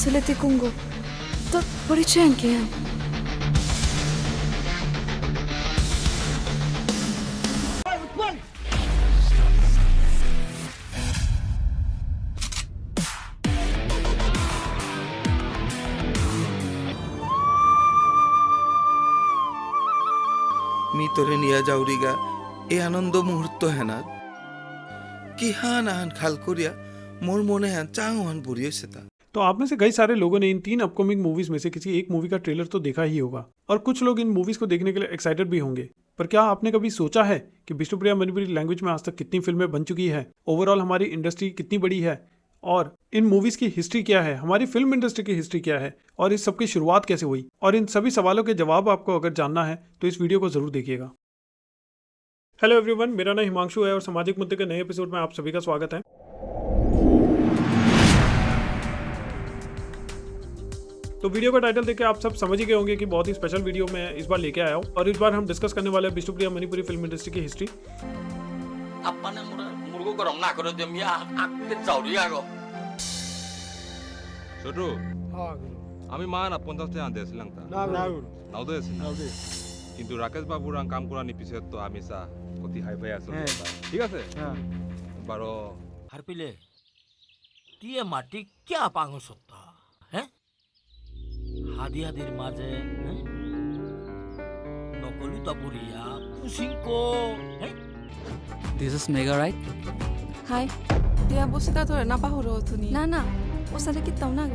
facility Kungo. To Porichenki. मी तोरे निया जाऊरीगा ए आनंद मुहूर्त हेना कि हान आहान खाल कोरिया मोर मोने हान चांग हान बुरियो सेता। तो आप में से कई सारे लोगों ने इन 3 अपकमिंग मूवीज में से किसी एक मूवी का ट्रेलर तो देखा ही होगा और कुछ लोग इन मूवीज को देखने के लिए एक्साइटेड भी होंगे। पर क्या आपने कभी सोचा है कि विष्णुप्रिया मणिपुरी लैंग्वेज में आज तक कितनी फिल्में बन चुकी है, ओवरऑल हमारी इंडस्ट्री कितनी बड़ी है और इन मूवीज की हिस्ट्री क्या है, हमारी फिल्म इंडस्ट्री की हिस्ट्री क्या है और इस सब की शुरुआत कैसे हुई? और इन सभी सवालों के जवाब आपको अगर जानना है तो इस वीडियो को जरूर देखिएगा। हेलो एवरीवन, मेरा नाम हिमांशु है और सामाजिक मुद्दे के नए एपिसोड में आप सभी का स्वागत है। तो वीडियो का टाइटल देख के आप सब समझ ही गए होंगे कि बहुत ही स्पेशल वीडियो मैं इस बार लेके आया हूँ और इस बार हम डिस्कस करने वाले हैं विष्णुप्रिया मणिपुरी फिल्म इंडस्ट्री की हिस्ट्री। ছোটু আমি মা না 50 টাকা আনতে আসলাম তা নাও তো এসে কিন্তু রাকেশ বাবুর কাম করানি পিছে তো আমি সা অতি হাই ফাই আছে ঠিক আছে বারো হারপিলে দিয়ে মাটি क्या পাঙ্গ সত্তা হ্যাঁ হাদি হাদির মাঝে নকলু তাপুরিয়া কুসিংকো হ্যাঁ This is Mega, right? Hi. Dia busita to na pahuro thuni. Na. Usale kitau na.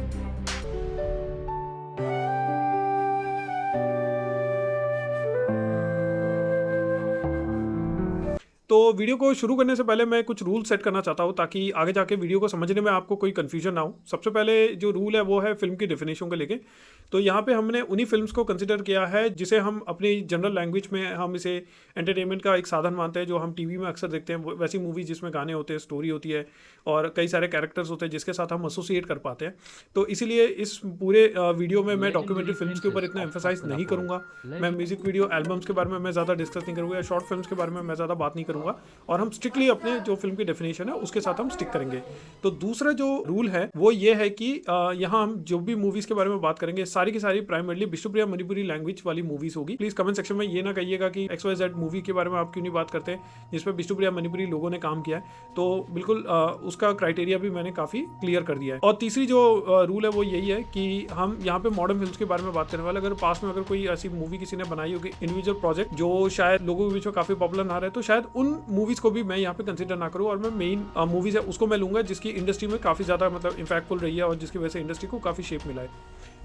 तो वीडियो को शुरू करने से पहले मैं कुछ रूल सेट करना चाहता हूँ ताकि आगे जाके वीडियो को समझने में आपको कोई कंफ्यूजन ना हो। सबसे पहले जो रूल है वो है फिल्म की डेफिनेशन को लेके। तो यहाँ पे हमने उन्हीं फिल्म्स को कंसिडर किया है जिसे हम अपनी जनरल लैंग्वेज में हम इसे एंटरटेनमेंट का एक साधन मानते हैं, जो हम टीवी में अक्सर देखते हैं। वैसी मूवी जिसमें गाने होते हैं, स्टोरी होती है और कई सारे कैरेक्टर्स होते हैं जिसके साथ हम एसोसिएट कर पाते हैं। तो इसीलिए इस पूरे वीडियो में मैं डॉक्यूमेंट्री फिल्म्स के ऊपर इतना एम्फेसाइज नहीं करूँगा। मैं म्यूजिक वीडियो एल्बम्स के बारे में मैं ज़्यादा डिस्कस नहीं करूँगा या शॉर्ट फिल्म्स के बारे में मैं ज़्यादा बात नहीं करूँगा और हम स्ट्रिक्टली अपने जो फिल्म की डेफिनेशन है उसके साथ हम स्टिक करेंगे। तो दूसरा जो रूल है वो ये है कि यहाँ हम जो भी मूवीज के बारे में बात करेंगे सारी की सारी प्राइमरली विष्णुप्रिया मणिपुरी लैंग्वेज वाली मूवीज होगी। प्लीज कमेंट सेक्शन में ये ना कहिएगा कि XYZ मूवी के बारे में आप क्यों नहीं बात करते जिसपे विष्णुप्रिया मणिपुरी लोगों ने काम किया है। तो बिल्कुल उसका क्राइटेरिया भी मैंने काफी क्लियर कर दिया है। और तीसरी जो रूल है वो यही है कि हम यहाँ पे मॉडर्न फिल्म के बारे में बात करने वाले। अगर पास में अगर कोई ऐसी मूवी किसी ने बनाई होगी इंडिविजुअल प्रोजेक्ट जो शायद लोगों के बीच में काफी पॉपुलर ना रहे, तो शायद उन मूवीज को भी मैं यहाँ पे कंसिडर ना करूँ और मैं मेन मूवीज है उसको मैं लूंगा जिसकी इंडस्ट्री में काफी ज्यादा मतलब इम्पैक्टफुल रही है और जिसकी वजह से इंडस्ट्री को काफी शेप मिला है।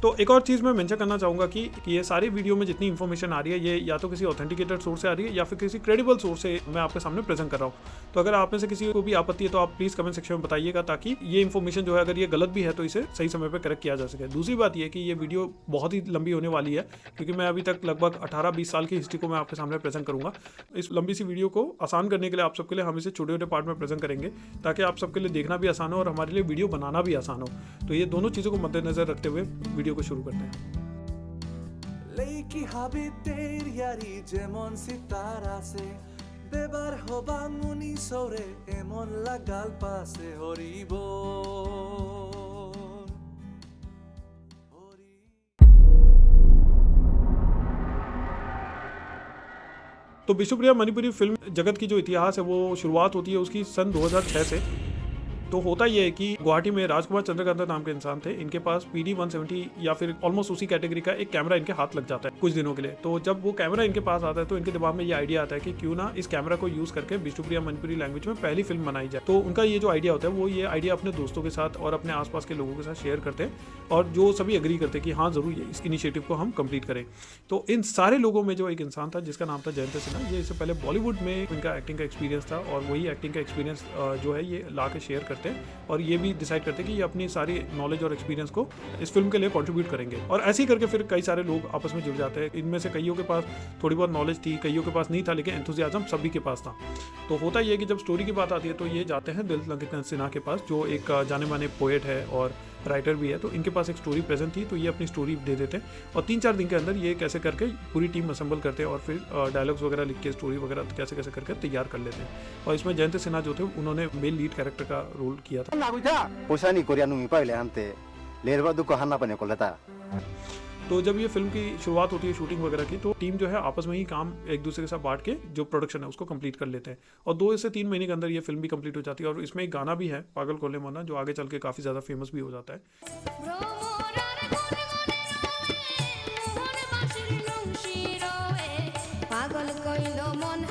तो एक और चीज़ मैं मेंशन करना चाहूँगा कि ये सारी वीडियो में जितनी इन्फॉर्मेशन आ रही है ये या तो किसी ऑथेंटिकेटेड सोर्स से आ रही है या फिर किसी क्रेडिबल सोर्स से मैं आपके सामने प्रेजेंट कर रहा हूँ। तो अगर आप में से किसी को भी आपत्ति है तो आप प्लीज़ कमेंट सेक्शन में बताइएगा ताकि ये इन्फॉर्मेशन जो है अगर ये गलत भी है तो इसे सही समय पर करेक्ट किया जा सके। दूसरी बात ये कि ये वीडियो बहुत ही लंबी होने वाली है क्योंकि मैं अभी तक लगभग 18-20 साल की हिस्ट्री को मैं आपके सामने प्रेजेंट करूँगा। इस लंबी सी वीडियो को आसान करने के लिए आप सबके लिए हम इसे छोटे छोटे पार्ट में प्रेजेंट करेंगे ताकि आप सबके लिए देखना भी आसान हो और हमारे लिए वीडियो बनाना भी आसान हो। तो ये दोनों चीज़ों को मद्देनजर रखते हुए वीडियो को शुरू करते हैं। Leiki habiter yari jemon sitara se bebar hobanguni sore emon lagal pase horibo तो विष्णुप्रिया मणिपुरी फिल्म जगत की जो इतिहास है वो शुरुआत होती है उसकी सन 2006 से। तो होता यह है कि गुवाहाटी में राजकुमार चंद्रकांत नाम के इंसान थे। इनके पास PD 170 या फिर ऑलमोस्ट उसी कैटेगरी का एक कैमरा इनके हाथ लग जाता है कुछ दिनों के लिए। तो जब वो कैमरा इनके पास आता है तो इनके दिमाग में ये आइडिया आता है कि क्यों ना इस कैमरा को यूज करके विष्णुप्रिया मणिपुरी लैंग्वेज में पहली फिल्म बनाई जाए। तो उनका ये जो आइडिया होता है वो ये आइडिया अपने दोस्तों के साथ और अपने आसपास के लोगों के साथ शेयर करते हैं और जो सभी एग्री करते हैं कि हाँ जरूर ये इस इनिशिएटिव को हम कंप्लीट करें। तो इन सारे लोगों में जो एक इंसान था जिसका नाम था जयंत सिन्हा, ये इससे पहले बॉलीवुड में इनका एक्टिंग का एक्सपीरियंस था और वही एक्टिंग का एक्सपीरियंस जो है ये ला के शेयर करते हैं और ये भी डिसाइड करते हैं कि ये अपनी सारी नॉलेज और एक्सपीरियंस को इस फिल्म के लिए कंट्रीब्यूट करेंगे। और ऐसे ही करके फिर कई सारे लोग आपस में जुड़ जाते हैं। इनमें से कईयों के पास थोड़ी बहुत नॉलेज थी, कईयों के पास नहीं था, लेकिन एंथुसियाज्म सभी के पास था। तो होता ये है कि जब स्टोरी की बात आती है तो ये जाते हैं दिल सिन्हा के पास जो एक जाने माने पोएट है और राइटर भी है। तो इनके पास एक स्टोरी प्रेजेंट थी तो ये अपनी स्टोरी दे देते हैं और 3-4 दिन के अंदर ये कैसे करके पूरी टीम असेंबल करते हैं और फिर डायलॉग्स वगैरह लिख के स्टोरी वगैरह कैसे कैसे करके तैयार कर लेते हैं। और इसमें जयंत सिन्हा जो थे उन्होंने मेल लीड कैरेक्टर का रोल किया था। लेरवा दुको हन्ना पने को लेता तो जब ये फिल्म की शुरुआत होती है शूटिंग वगैरह की, तो टीम जो है आपस में ही काम एक दूसरे के साथ बांट के जो प्रोडक्शन है उसको कंप्लीट कर लेते हैं, और 2 से 3 महीने के अंदर ये फिल्म भी कंप्लीट हो जाती है। और इसमें एक गाना भी है पागल कोले मना, जो आगे चल के काफ़ी ज़्यादा फेमस भी हो जाता है। पागल कइलो मन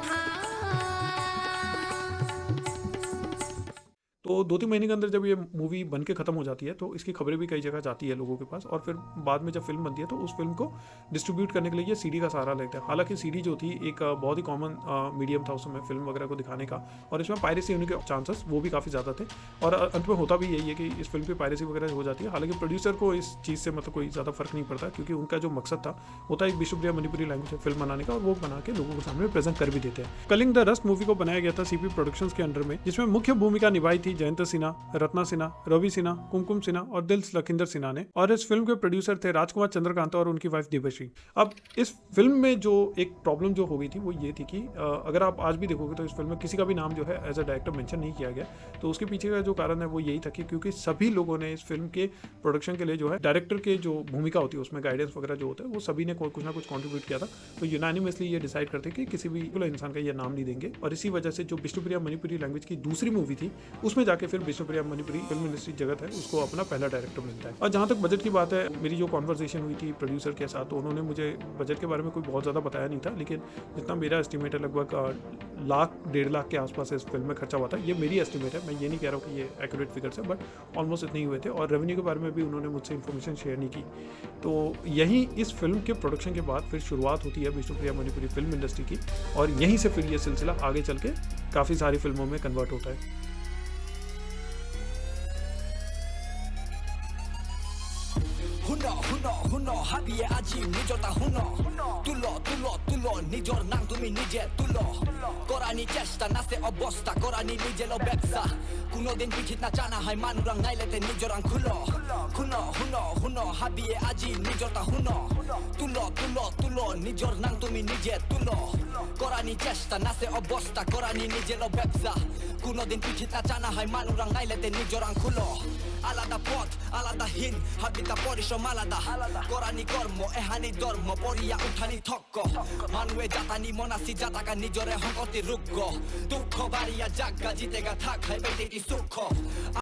तो 2-3 महीने के अंदर जब ये मूवी बन के ख़त्म हो जाती है, तो इसकी खबरें भी कई जगह जाती है लोगों के पास, और फिर बाद में जब फिल्म बनती है तो उस फिल्म को डिस्ट्रीब्यूट करने के लिए ये सीडी का सहारा लेते हैं। हालांकि सीडी जो थी एक बहुत ही कॉमन मीडियम था उसमें फिल्म वगैरह को दिखाने का, और इसमें पायरेसी होने के चांसेस वो भी काफ़ी ज़्यादा थे, और अंत में होता भी यही है कि इस फिल्म की पायरेसी वगैरह हो जाती है। हालांकि प्रोड्यूसर को इस चीज़ से मतलब कोई ज़्यादा फर्क नहीं पड़ता, क्योंकि उनका जो मकसद था वो था एक विष्णुप्रिया मणिपुरी लैंग्वेज में फिल्म बनाने का, और वो बना के लोगों के सामने प्रेजेंट कर भी देते हैं। कलिंग द रस्ट मूवी को बनाया गया था सीपी प्रोडक्शंस के अंडर में, जिसमें मुख्य भूमिका निभाई थी जयंत सिन्हा, रत्ना सिन्हा, रवि सिन्हा, कुमकुम सिन्हा और दिल लखिंदर सिन्हा ने, और इस फिल्म के प्रोड्यूसर थे राजकुमार चंद्रकांत और उनकी वाइफ देवश्री। अब इस फिल्म में जो एक प्रॉब्लम जो हो गई थी वो ये थी कि अगर आप आज भी देखोगे तो इस फिल्म में किसी का भी नाम जो है एज अ डायरेक्टर मेंशन नहीं किया गया। तो उसके पीछे का जो कारण है वो यही था कि क्योंकि सभी लोगों ने इस फिल्म के प्रोडक्शन के लिए जो है डायरेक्टर के जो भूमिका होती है उसमें गाइडेंस वगैरह जो होता है वो सभी ने कुछ ना कुछ कॉन्ट्रीब्यूट किया था। तो यूनानिमसली ये डिसाइड करते कि किसी भी इंसान का ये नाम नहीं देंगे, और इसी वजह से जो विष्णुप्रिया मणिपुरी लैंग्वेज की दूसरी मूवी थी उसमें जाके फिर विष्णुप्रिया मणिपुरी फिल्म इंडस्ट्री जगत है उसको अपना पहला डायरेक्टर मिलता है। और जहाँ तक बजट की बात है, मेरी जो कॉन्वर्सेशन हुई थी प्रोड्यूसर के साथ, तो उन्होंने मुझे बजट के बारे में कोई बहुत ज़्यादा बताया नहीं था, लेकिन जितना मेरा एस्टिमेट है लगभग 1-1.5 लाख के आसपास इस फिल्म में खर्चा हुआ था। ये मेरी एस्टिमेट है, मैं ये नहीं कह रहा हूँ कि ये एक्यूरेट फिगर्स है, बट ऑलमोस्ट इतने ही हुए थे। और रेवेन्यू के बारे में भी उन्होंने मुझसे इन्फॉर्मेशन शेयर नहीं की। तो यहीं इस फिल्म के प्रोडक्शन के बाद फिर शुरुआत होती है विष्णुप्रिया मणिपुरी फिल्म इंडस्ट्री की, और यहीं से फिर ये सिलसिला आगे चल के काफ़ी सारी फिल्मों में कन्वर्ट होता है। হুন হাবিয়ে আজি নিজটা হুন তুলো তুলো তুলো নিজর নাম তুমি নিজে তুলো করানি চেষ্টা নাসে অবস্থা করানি নিজের ব্যবসা কোনোদিন পিঠিত না জানা হয় মানুরাং নাইলেতে নিজরাং খুলো খুনো হুনো হুনো হাবিয়ে আজি নিজটা হুন তুলো তুলো তুলো নিজর নাম তুমি নিজে তুলো করানি চেষ্টা নাসে অবস্থা করানি নিজের ব্যবসা কোনোদিন পিঠিত না জানা হয় মানুরাং নাইলেতে নিজরাং খুলো আলাদা পথ আলাদা হীন হাবিতা পরিশ্রম আলাদা করানি কর্ম এহানি ধর্ম পরিয়া উঠানি থক্ক মানুয়ে জাতানি মনাসি জাতাকা নিজরে হংকতি রুগ্গ দুঃখ বাড়িয়া জাগা জিতেগা থাক হয় বেটি সুখ